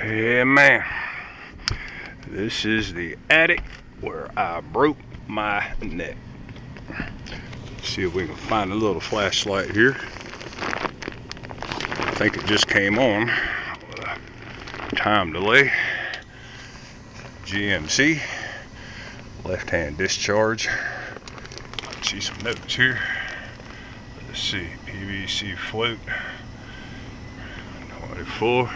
Yeah, man. This is the attic where I broke my neck. Let's see if we can find a little flashlight here. I think it just came on with a time delay. GMC left-hand discharge. Let's see some notes here. Let's see, PVC float 24,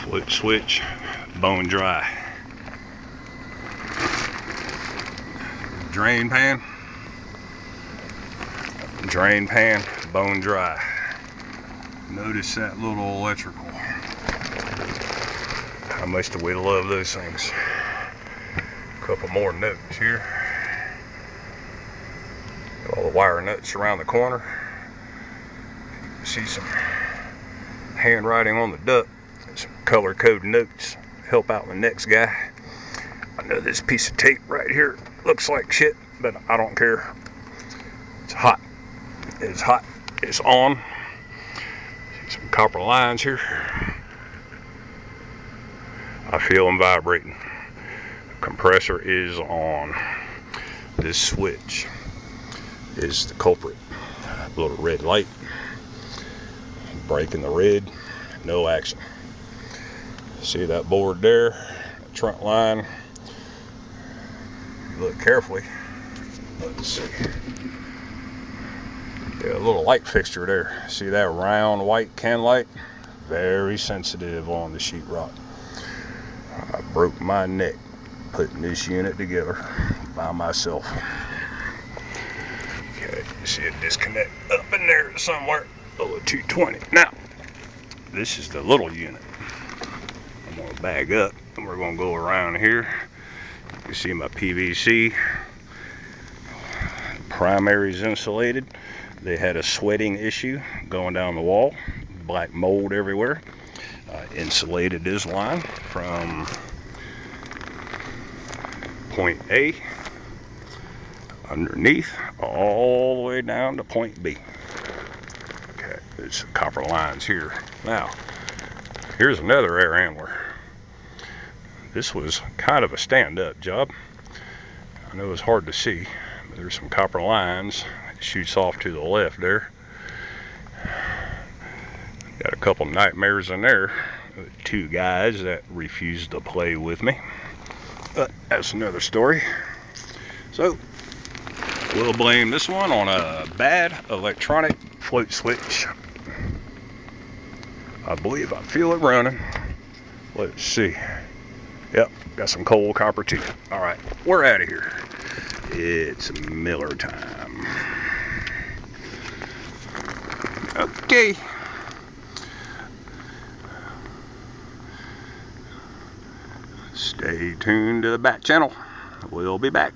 float switch, bone dry. Drain pan, bone dry. Notice that little electrical. How much do we love those things? A couple more notes here. Got all the wire nuts around the corner. You can see some handwriting on the duct. Some color code notes. Help out the next guy. I know this piece of tape right here looks like shit, but I don't care. It's hot. It's hot. It's on. See some copper lines here. I feel them vibrating. Compressor is on. This switch is the culprit. A little red light. Breaking the red. No action. See that board there? The trunk line. Look carefully. Let's see. Yeah, a little light fixture there. See that round white can light? Very sensitive on the sheetrock. I broke my neck putting this unit together by myself. Okay, you see a disconnect up in there somewhere. Oh, a 220. Now, this is the little unit. I'm going to bag up and we're going to go around here. You can see my PVC. Primary's insulated. They had a sweating issue going down the wall. Black mold everywhere. Insulated this line from point A underneath all the way down to point B. Okay, there's some copper lines here. Now, here's another air handler. This was kind of a stand-up job. I know it's hard to see, but there's some copper lines. It shoots off to the left there. Got a couple nightmares in there with two guys that refused to play with me. But that's another story. So, we'll blame this one on a bad electronic float switch. I believe I feel it running. Let's see. Yep, got some cold copper too. Alright, we're out of here. It's Miller time. Okay. Stay tuned to the back channel. We'll be back.